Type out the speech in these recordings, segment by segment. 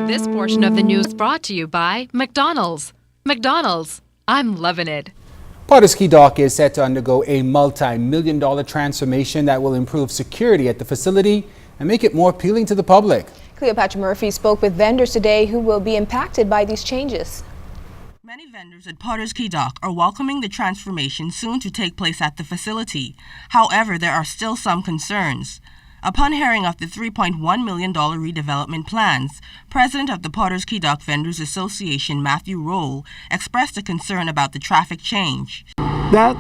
This portion of the news brought to you by McDonald's. McDonald's, I'm loving it. Pardus Ki Daak is set to undergo a multi-million-dollar transformation that will improve security at the facility and make it more appealing to the public. Cleopatra Murphy spoke with vendors today who will be impacted by these changes. Many vendors at Pardus Ki Daak are welcoming the transformation soon to take place at the facility. However, there are still some concerns. Upon hearing of the $3.1 million redevelopment plans, President of the Pardus Ki Daak Vendors Association, Matthew Roll, expressed a concern about the traffic change. That's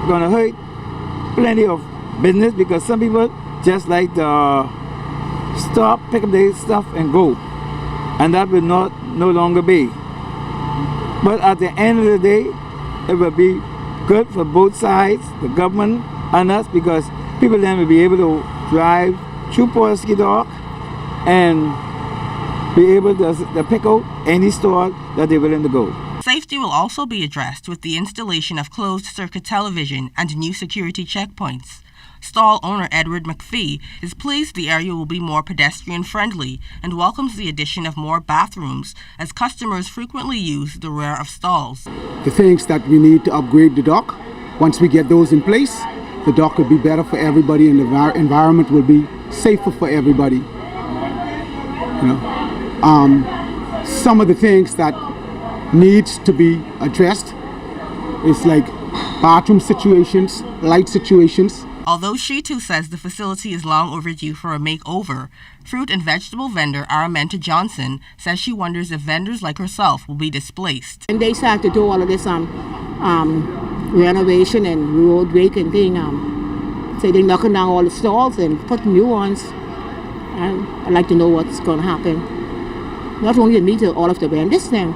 going to hurt plenty of business because some people just like to stop, pick up their stuff and go. And that will no longer be. But at the end of the day, it will be good for both sides, the government and us, because people then will be able to drive through Pardus Ki Daak and be able to pick out any store that they're willing to go. Safety will also be addressed with the installation of closed-circuit television and new security checkpoints. Stall owner Edward McPhee is pleased the area will be more pedestrian-friendly and welcomes the addition of more bathrooms as customers frequently use the rear of stalls. The things that we need to upgrade the dock, once we get those in place, the dock will be better for everybody and the environment will be safer for everybody. You know, some of the things that needs to be addressed is like bathroom situations, light situations. Although she too says the facility is long overdue for a makeover, fruit and vegetable vendor Araminta Johnson says she wonders if vendors like herself will be displaced. And they start to do all of this renovation and road rake and thing. So they're knocking down all the stalls and putting new ones. And I'd like to know what's going to happen. Not only me, to all of the vendors then.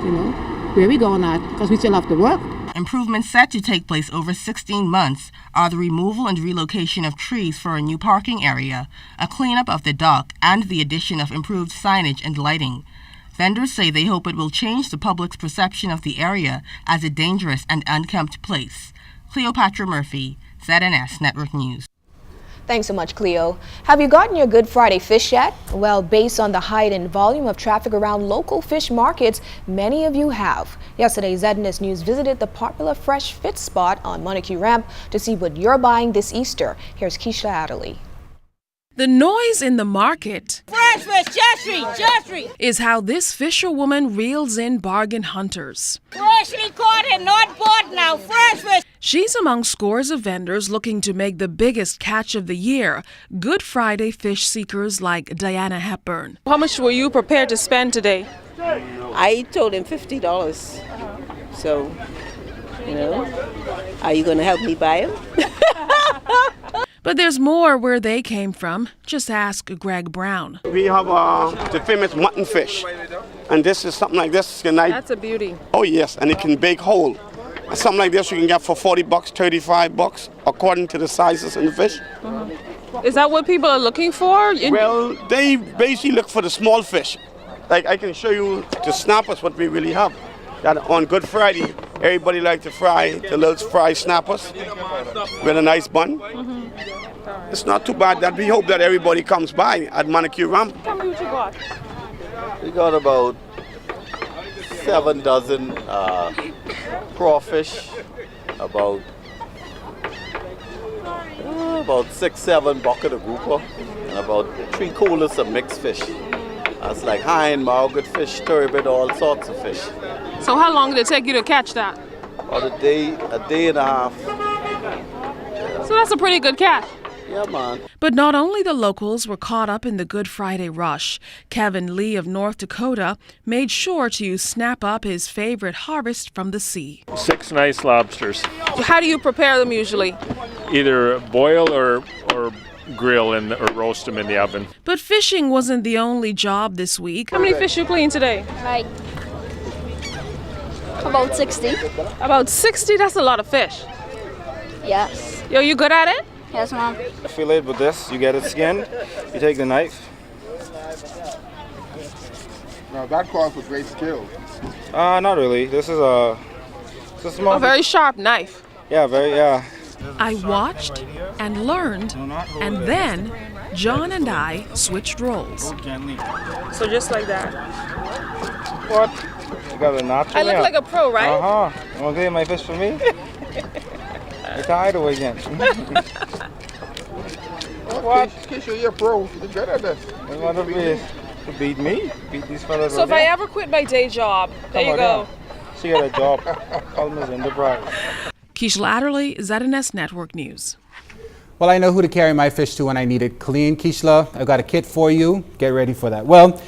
You know, where we going at? Because we still have to work. Improvements set to take place over 16 months are the removal and relocation of trees for a new parking area, a cleanup of the dock, and the addition of improved signage and lighting. Vendors say they hope it will change the public's perception of the area as a dangerous and unkempt place. Cleopatra Murphy, ZNS Network News. Thanks so much, Cleo. Have you gotten your Good Friday fish yet? Well, based on the height and volume of traffic around local fish markets, many of you have. Yesterday, ZNS News visited the popular Fresh Fit spot on Montague Ramp to see what you're buying this Easter. Here's Keisha Adderley. The noise in the market fresh fish, is how this fisherwoman reels in bargain hunters. Freshly caught and not bought now, fresh fish. She's among scores of vendors looking to make the biggest catch of the year, Good Friday fish seekers like Diana Hepburn. How much were you prepared to spend today? I told him $50. So, you know, are you going to help me buy him? But there's more where they came from. Just ask Greg Brown. We have the famous mutton fish, and this is something like this. That's a beauty. Oh yes, and it can bake whole. And something like this you can get for $40, $35, according to the sizes in the fish. Is that what people are looking for? Well, they basically look for the small fish. Like I can show you the snappers, what we really have. That on Good Friday, everybody likes to fry the little fried snappers with a nice bun. It's not too bad. That we hope that everybody comes by at Montague Ramp. Tell me what you got. We got about 7 dozen crawfish, about 6-7 bucket of grouper, and about 3 coolers of mixed fish. That's like hind, margot fish, turbot, all sorts of fish. So how long did it take you to catch that? About a day and a half. So that's a pretty good catch. Yeah, man. But not only the locals were caught up in the Good Friday rush. Kevin Lee of North Dakota made sure to snap up his favorite harvest from the sea. 6 nice lobsters. How do you prepare them usually? Either boil or grill or roast them in the oven. But fishing wasn't the only job this week. How many fish you clean today? Like about 60. About 60? That's a lot of fish. Yes. Yo, you good at it? Yes, Mom. Fillet with this, you get it skinned, you take the knife. Now that calls for great skill. Not really. This is a small. A very sharp knife. Yeah, I watched and learned, and then John and I switched roles. So just like that. What? You got a natural. I look like a pro, right? Uh-huh. You want to get my fish for me? You can hide away again. What? Keisha, you're pro. You're good at this. You want to beat me? Beat these fellas. So if I ever quit my day job, there you go. She got a job. Call Ms. Enterprise. Keisha Latterly, ZNS Network News. Well, I know who to carry my fish to when I need it clean. Keishla, I've got a kit for you. Get ready for that. Well,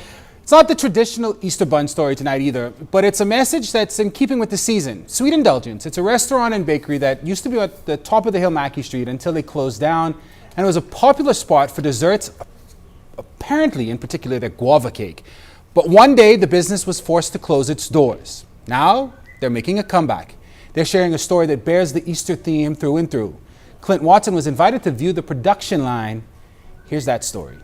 it's not the traditional Easter bun story tonight either, but it's a message that's in keeping with the season. Sweet Indulgence. It's a restaurant and bakery that used to be at the top of the hill, Mackey Street, until they closed down. And it was a popular spot for desserts, apparently in particular their guava cake. But one day the business was forced to close its doors. Now they're making a comeback. They're sharing a story that bears the Easter theme through and through. Clint Watson was invited to view the production line. Here's that story.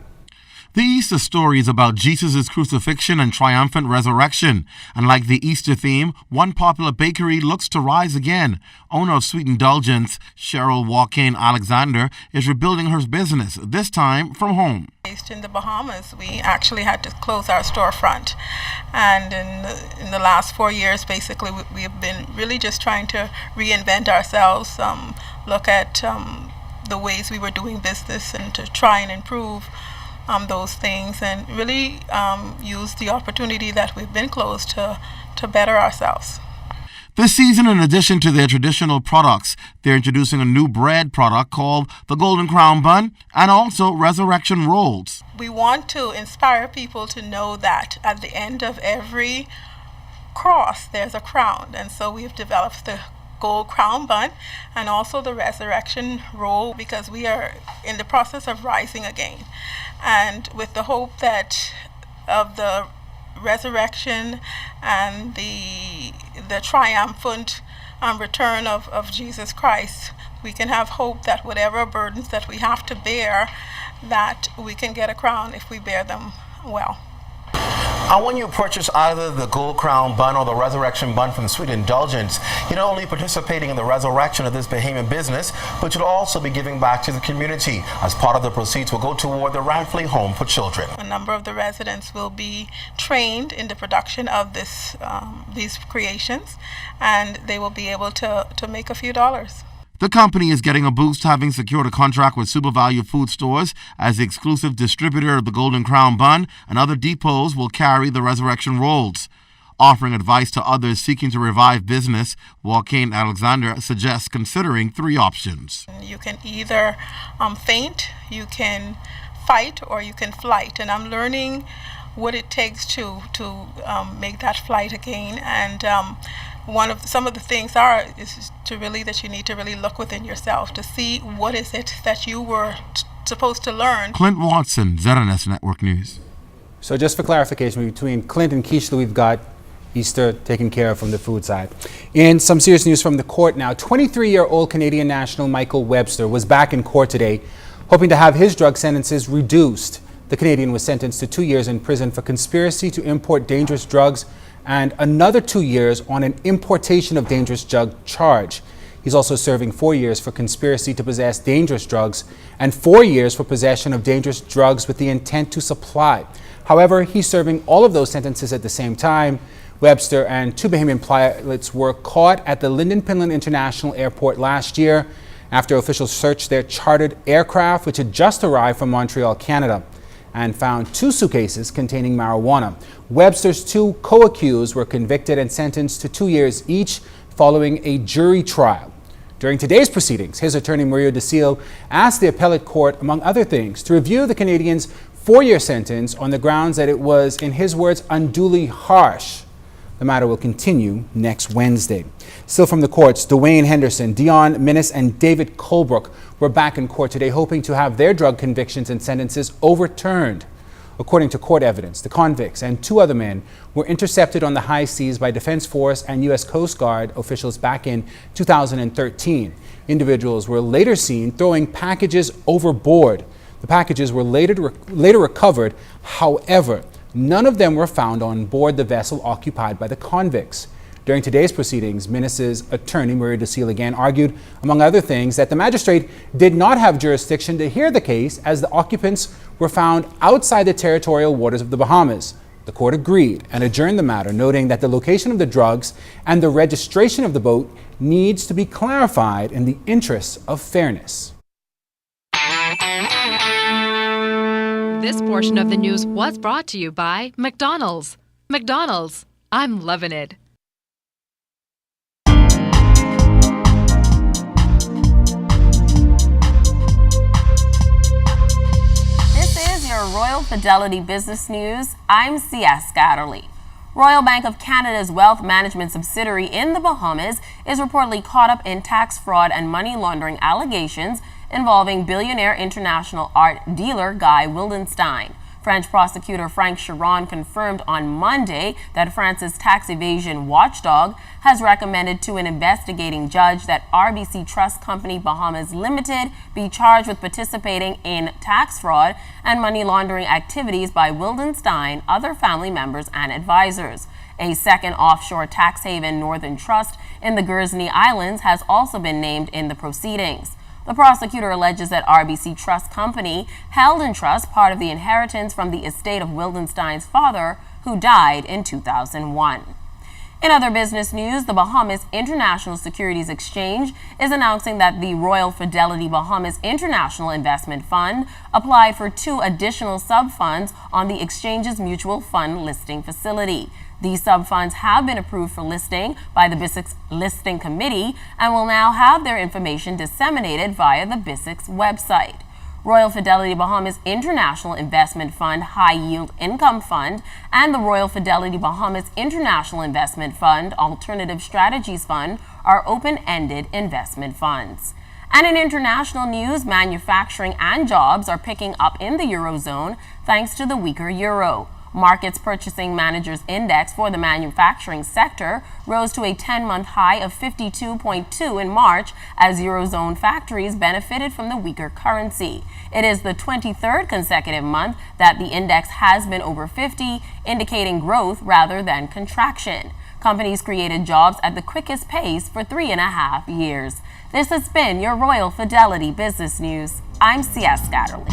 The Easter story is about Jesus' crucifixion and triumphant resurrection. And like the Easter theme, one popular bakery looks to rise again. Owner of Sweet Indulgence, Cheryl Joaquin Alexander, is rebuilding her business, this time from home. Based in the Bahamas, we actually had to close our storefront. And in the last 4 years, basically, we have been really just trying to reinvent ourselves, look at the ways we were doing business and to try and improve those things, and really use the opportunity that we've been closed to better ourselves. This season, in addition to their traditional products, they're introducing a new bread product called the Golden Crown Bun and also Resurrection Rolls. We want to inspire people to know that at the end of every cross, there's a crown. And so we've developed the Gold Crown Bun and also the Resurrection Roll, because we are in the process of rising again. And with the hope that of the resurrection and the triumphant return of Jesus Christ, we can have hope that whatever burdens that we have to bear, that we can get a crown if we bear them well. When you purchase either the Gold Crown Bun or the Resurrection Bun from Sweet Indulgence, you're not only participating in the resurrection of this Bahamian business, but you'll also be giving back to the community, as part of the proceeds will go toward the Ranfley Home for Children. A number of the residents will be trained in the production of these creations, and they will be able to make a few dollars. The company is getting a boost, having secured a contract with SuperValue Food Stores as the exclusive distributor of the Golden Crown Bun, and other depots will carry the Resurrection Rolls. Offering advice to others seeking to revive business, Joaquin Alexander suggests considering 3 options. You can either faint, you can fight, or you can flight. And I'm learning what it takes to make that flight again. And some of the things is that you need to really look within yourself to see what is it that you were supposed to learn. Clint Watson, ZNS Network News. So just for clarification, between Clint and Keishla, we've got Easter taken care of from the food side. In some serious news from the court now, 23-year-old Canadian national Michael Webster was back in court today, hoping to have his drug sentences reduced. The Canadian was sentenced to 2 years in prison for conspiracy to import dangerous drugs and another 2 years on an importation of dangerous drug charge. He's also serving 4 years for conspiracy to possess dangerous drugs and 4 years for possession of dangerous drugs with the intent to supply. However, he's serving all of those sentences at the same time. Webster and 2 Bahamian pilots were caught at the Lynden Pinland International Airport last year after officials searched their chartered aircraft, which had just arrived from Montreal, Canada, and found 2 suitcases containing marijuana. Webster's 2 co-accused were convicted and sentenced to 2 years each following a jury trial. During today's proceedings, his attorney Mario DeSille asked the appellate court, among other things, to review the Canadian's 4-year sentence on the grounds that it was, in his words, unduly harsh. The matter will continue next Wednesday. Still from the courts, Dwayne Henderson, Dion Minnis, and David Colebrook were back in court today hoping to have their drug convictions and sentences overturned. According to court evidence, the convicts and 2 other men were intercepted on the high seas by Defense Force and U.S. Coast Guard officials back in 2013. Individuals were later seen throwing packages overboard. The packages were later recovered. However, none of them were found on board the vessel occupied by the convicts. During today's proceedings, Menace's attorney, Maria Docile, again argued, among other things, that the magistrate did not have jurisdiction to hear the case as the occupants were found outside the territorial waters of the Bahamas. The court agreed and adjourned the matter, noting that the location of the drugs and the registration of the boat needs to be clarified in the interests of fairness. This portion of the news was brought to you by McDonald's. McDonald's, I'm loving it. Your Royal Fidelity Business News. I'm C.S. Scatterly. Royal Bank of Canada's wealth management subsidiary in the Bahamas is reportedly caught up in tax fraud and money laundering allegations involving billionaire international art dealer Guy Wildenstein. French prosecutor Frank Chiron confirmed on Monday that France's tax evasion watchdog has recommended to an investigating judge that RBC Trust Company Bahamas Limited be charged with participating in tax fraud and money laundering activities by Wildenstein, other family members, and advisors. A second offshore tax haven, Northern Trust, in the Guernsey Islands has also been named in the proceedings. The prosecutor alleges that RBC Trust Company held in trust part of the inheritance from the estate of Wildenstein's father, who died in 2001. In other business news, the Bahamas International Securities Exchange is announcing that the Royal Fidelity Bahamas International Investment Fund applied for 2 additional sub-funds on the exchange's mutual fund listing facility. These sub-funds have been approved for listing by the BISIC's Listing Committee and will now have their information disseminated via the BISIC's website. Royal Fidelity Bahamas International Investment Fund High Yield Income Fund and the Royal Fidelity Bahamas International Investment Fund Alternative Strategies Fund are open-ended investment funds. And in international news, manufacturing and jobs are picking up in the Eurozone thanks to the weaker euro. Markets Purchasing Managers Index for the manufacturing sector rose to a 10-month high of 52.2 in March as Eurozone factories benefited from the weaker currency. It is the 23rd consecutive month that the index has been over 50, indicating growth rather than contraction. Companies created jobs at the quickest pace for 3.5 years. This has been your Royal Fidelity Business News. I'm C.S. Scatterly.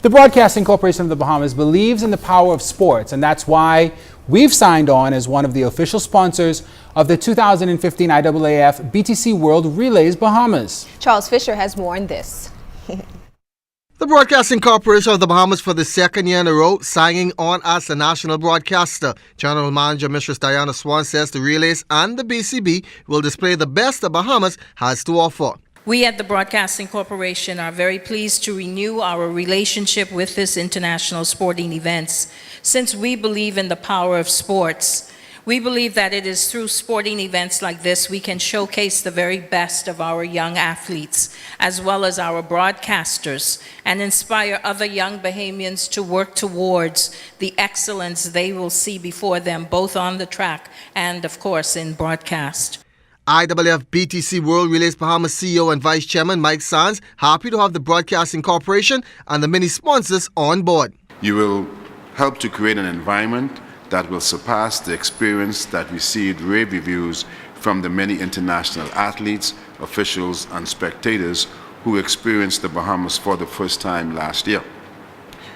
The Broadcasting Corporation of the Bahamas believes in the power of sports, and that's why we've signed on as one of the official sponsors of the 2015 IAAF BTC World Relays Bahamas. Charles Fisher has more on this. The Broadcasting Corporation of the Bahamas for the second year in a row signing on as a national broadcaster. General Manager Mrs. Diana Swan says the relays and the BCB will display the best the Bahamas has to offer. We at the Broadcasting Corporation are very pleased to renew our relationship with this international sporting events. Since we believe in the power of sports, we believe that it is through sporting events like this we can showcase the very best of our young athletes, as well as our broadcasters, and inspire other young Bahamians to work towards the excellence they will see before them, both on the track and, of course, in broadcast. IAAF BTC World Relays Bahamas CEO and Vice Chairman Mike Sands happy to have the Broadcasting Corporation and the many sponsors on board. You will help to create an environment that will surpass the experience that received rave reviews from the many international athletes, officials, and spectators who experienced the Bahamas for the first time last year.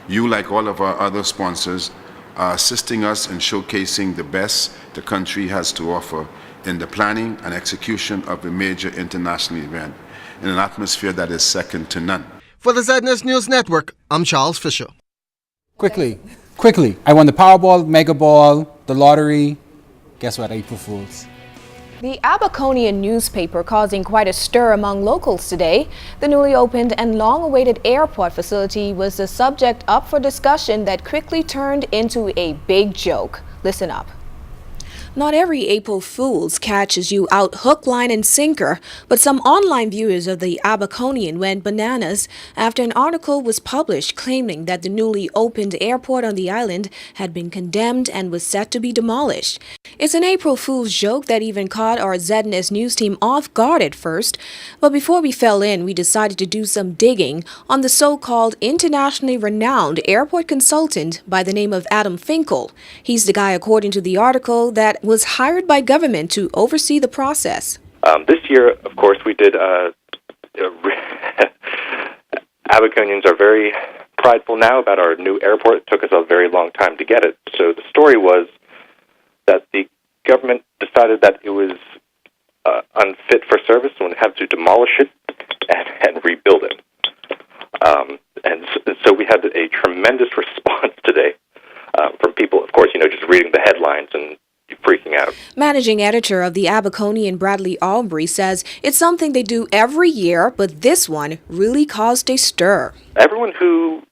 You, like all of our other sponsors, are assisting us in showcasing the best the country has to offer in the planning and execution of a major international event in an atmosphere that is second to none. For the ZNS News Network, I'm Charles Fisher. Quickly, I won the Powerball, Mega Ball, the lottery. Guess what? April Fools. The Abaconian newspaper causing quite a stir among locals today. The newly opened and long-awaited airport facility was the subject up for discussion that quickly turned into a big joke. Listen up. Not every April Fool's catches you out hook, line, and sinker, but some online viewers of the Abaconian went bananas after an article was published claiming that the newly opened airport on the island had been condemned and was set to be demolished. It's an April Fool's joke that even caught our ZNS News team off guard at first, but before we fell in, we decided to do some digging on the so-called internationally renowned airport consultant by the name of Adam Finkel. He's the guy, according to the article, that was hired by government to oversee the process. This year, of course, we did. Abaconians are very prideful now about our new airport. It took us a very long time to get it. So the story was that the government decided that it was unfit for service and would have to demolish it and rebuild it. And so we had a tremendous response today from people, of course, just reading the headlines and freaking out. Managing editor of the Abaconian, Bradley Aubrey, says it's something they do every year, but this one really caused a stir. Everyone who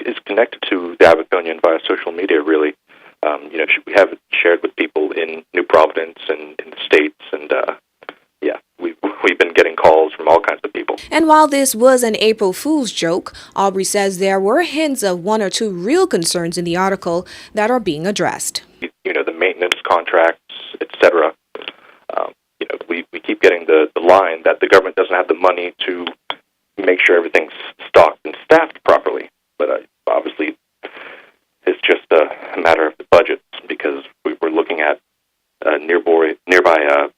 is connected to the Abaconian via social media really, we have it shared with people in New Providence and in the States, and we've been getting calls from all kinds of people. And while this was an April Fool's joke, Aubrey says there were hints of one or two real concerns in the article that are being addressed. The maintenance contracts, etc. We keep getting the line that the government doesn't have the money to make sure everything's stocked and staffed properly. But obviously, it's just a matter of the budget, because we're looking at a nearby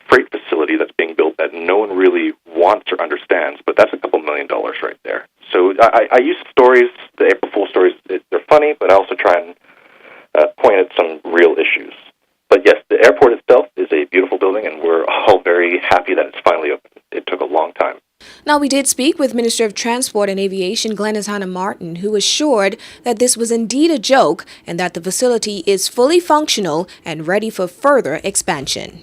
freight facility that's being built that no one really wants or understands, but that's a couple $1 million right there. So I use stories, the April Fool stories, they're funny, but I also try and point at some real issues. But yes, the airport itself is a beautiful building, and we're all very happy that it's finally open. It took a long time. Now, we did speak with Minister of Transport and Aviation Glenys Hanna-Martin, who assured that this was indeed a joke and that the facility is fully functional and ready for further expansion.